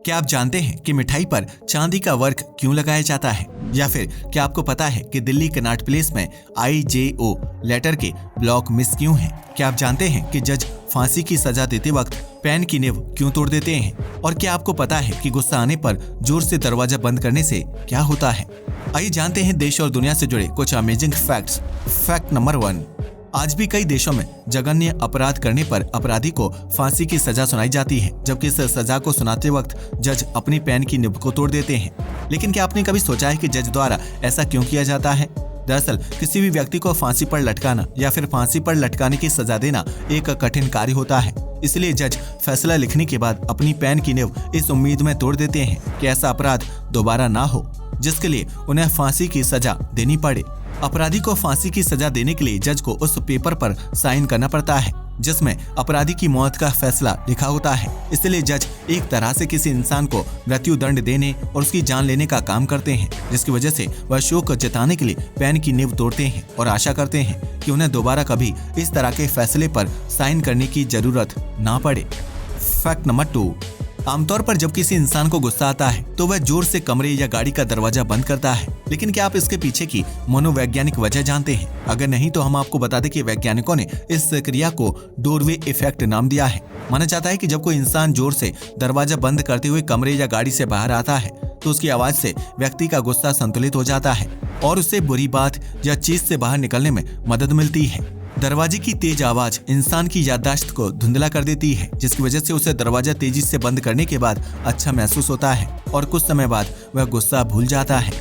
क्या आप जानते हैं कि मिठाई पर चांदी का वर्क क्यों लगाया जाता है? या फिर क्या आपको पता है कि दिल्ली कनॉट प्लेस में IJO लेटर के ब्लॉक मिस क्यों हैं? क्या आप जानते हैं कि जज फांसी की सजा देते वक्त पेन की नींव क्यों तोड़ देते हैं? और क्या आपको पता है कि गुस्सा आने पर जोर से दरवाजा बंद करने से क्या होता है? आइए जानते हैं देश और दुनिया से जुड़े कुछ अमेजिंग फैक्ट्स। फैक्ट नंबर 1, आज भी कई देशों में जघन्य अपराध करने पर अपराधी को फांसी की सजा सुनाई जाती है, जबकि इस सजा को सुनाते वक्त जज अपनी पेन की निब को तोड़ देते हैं। लेकिन क्या आपने कभी सोचा है कि जज द्वारा ऐसा क्यों किया जाता है? दरअसल किसी भी व्यक्ति को फांसी पर लटकाना या फिर फांसी पर लटकाने की सजा देना एक कठिन कार्य होता है। इसलिए जज फैसला लिखने के बाद अपनी पेन की निब इस उम्मीद में तोड़ देते हैं कि ऐसा अपराध दोबारा ना हो, जिसके लिए उन्हें फांसी की सजा देनी पड़े। अपराधी को फांसी की सजा देने के लिए जज को उस पेपर पर साइन करना पड़ता है जिसमें अपराधी की मौत का फैसला लिखा होता है। इसलिए जज एक तरह से किसी इंसान को मृत्यु दंड देने और उसकी जान लेने का काम करते हैं, जिसकी वजह से वह शोक जताने के लिए पेन की नींव तोड़ते हैं और आशा करते हैं कि उन्हें दोबारा कभी इस तरह के फैसले पर साइन करने की जरूरत ना पड़े। फैक्ट नंबर 2, आमतौर पर जब किसी इंसान को गुस्सा आता है तो वह जोर से कमरे या गाड़ी का दरवाजा बंद करता है। लेकिन क्या आप इसके पीछे की मनोवैज्ञानिक वजह जानते हैं? अगर नहीं तो हम आपको बता दें कि वैज्ञानिकों ने इस क्रिया को डोरवे इफेक्ट नाम दिया है। माना जाता है कि जब कोई इंसान जोर से दरवाजा बंद करते हुए कमरे या गाड़ी से बाहर आता है तो उसकी आवाज से व्यक्ति का गुस्सा संतुलित हो जाता है और उससे बुरी बात या चीज से बाहर निकलने में मदद मिलती है। दरवाजे की तेज आवाज इंसान की याददाश्त को धुंधला कर देती है, जिसकी वजह से उसे दरवाजा तेजी से बंद करने के बाद अच्छा महसूस होता है और कुछ समय बाद वह गुस्सा भूल जाता है।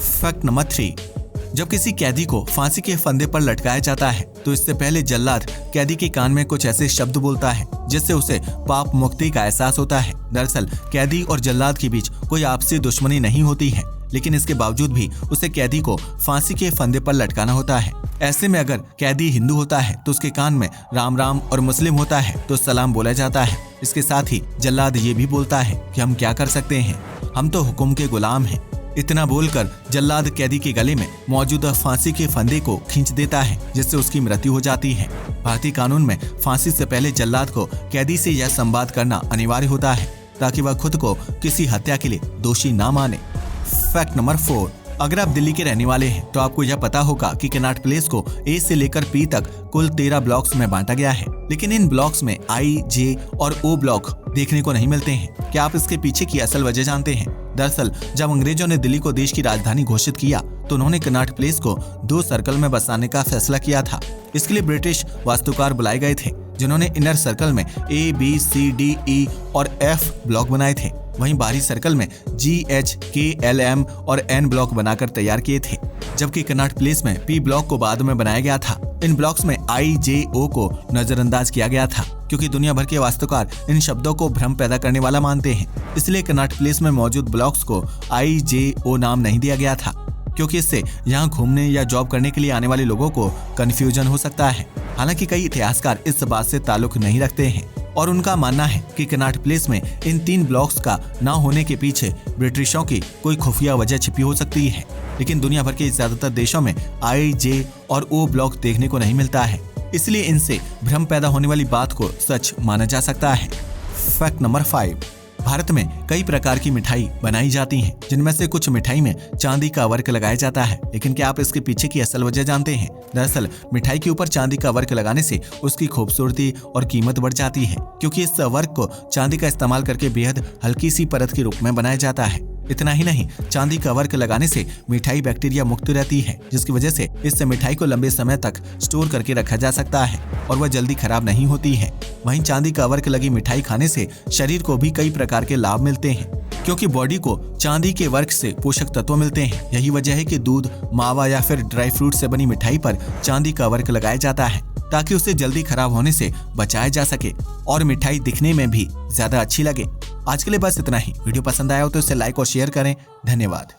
फैक्ट नंबर 3, जब किसी कैदी को फांसी के फंदे पर लटकाया जाता है तो इससे पहले जल्लाद कैदी के कान में कुछ ऐसे शब्द बोलता है जिससे उसे पाप मुक्ति का एहसास होता है। दरअसल कैदी और जल्लाद के बीच कोई आपसी दुश्मनी नहीं होती है, लेकिन इसके बावजूद भी उसे कैदी को फांसी के फंदे पर लटकाना होता है। ऐसे में अगर कैदी हिंदू होता है तो उसके कान में राम राम और मुस्लिम होता है तो सलाम बोला जाता है। इसके साथ ही जल्लाद ये भी बोलता है कि हम क्या कर सकते हैं, हम तो हुक्म के गुलाम हैं। इतना बोलकर जल्लाद कैदी के गले में मौजूद फांसी के फंदे को खींच देता है, जिससे उसकी मृत्यु हो जाती है। भारतीय कानून में फांसी से पहले जल्लाद को कैदी से यह संवाद करना अनिवार्य होता है ताकि वह खुद को किसी हत्या के लिए दोषी ना माने। फैक्ट नंबर 4, अगर आप दिल्ली के रहने वाले हैं तो आपको यह पता होगा कि कनॉट प्लेस को A से लेकर P तक कुल 13 ब्लॉक्स में बांटा गया है, लेकिन इन ब्लॉक्स में I, J और O ब्लॉक देखने को नहीं मिलते हैं। क्या आप इसके पीछे की असल वजह जानते हैं? दरअसल जब अंग्रेजों ने दिल्ली को देश की राजधानी घोषित किया तो उन्होंने कनॉट प्लेस को 2 सर्कल में बसाने का फैसला किया था। इसके लिए ब्रिटिश वास्तुकार बुलाए गए थे जिन्होंने इनर सर्कल में A, B, C, D, E और F ब्लॉक बनाए थे। वहीं बाहरी सर्कल में G, H, K, L, M और N ब्लॉक बनाकर तैयार किए थे, जबकि कनॉट प्लेस में P ब्लॉक को बाद में बनाया गया था। इन ब्लॉक्स में I, J, O को नजरअंदाज किया गया था क्योंकि दुनिया भर के वास्तुकार इन शब्दों को भ्रम पैदा करने वाला मानते हैं। इसलिए कनॉट प्लेस में मौजूद ब्लॉक्स को I, J, O नाम नहीं दिया गया था, क्योंकि इससे यहाँ घूमने या जॉब करने के लिए आने वाले लोगों को कंफ्यूजन हो सकता है। हालांकि कई इतिहासकार इस बात से ताल्लुक नहीं रखते हैं और उनका मानना है कि कनॉट प्लेस में इन 3 ब्लॉक्स का ना होने के पीछे ब्रिटिशों की कोई खुफिया वजह छिपी हो सकती है। लेकिन दुनिया भर के ज्यादातर देशों में I, J और O ब्लॉक देखने को नहीं मिलता है, इसलिए इनसे भ्रम पैदा होने वाली बात को सच माना जा सकता है। फैक्ट नंबर 5, भारत में कई प्रकार की मिठाई बनाई जाती हैं, जिनमें से कुछ मिठाई में चांदी का वर्क लगाया जाता है। लेकिन क्या आप इसके पीछे की असल वजह जानते हैं? दरअसल मिठाई के ऊपर चांदी का वर्क लगाने से उसकी खूबसूरती और कीमत बढ़ जाती है, क्योंकि इस वर्क को चांदी का इस्तेमाल करके बेहद हल्की सी परत के रूप में बनाया जाता है। इतना ही नहीं, चांदी का वर्क लगाने से मिठाई बैक्टीरिया मुक्त रहती है, जिसकी वजह से इस मिठाई को लंबे समय तक स्टोर करके रखा जा सकता है और वह जल्दी खराब नहीं होती है। वहीं चांदी का वर्क लगी मिठाई खाने से शरीर को भी कई प्रकार के लाभ मिलते हैं, क्योंकि बॉडी को चांदी के वर्क से पोषक तत्व मिलते हैं। यही वजह है कि दूध, मावा या फिर ड्राई फ्रूट से बनी मिठाई पर चांदी का वर्क लगाया जाता है ताकि उसे जल्दी खराब होने से बचाया जा सके और मिठाई दिखने में भी ज्यादा अच्छी लगे। आज के लिए बस इतना ही। वीडियो पसंद आया हो तो इसे लाइक और शेयर करें। धन्यवाद।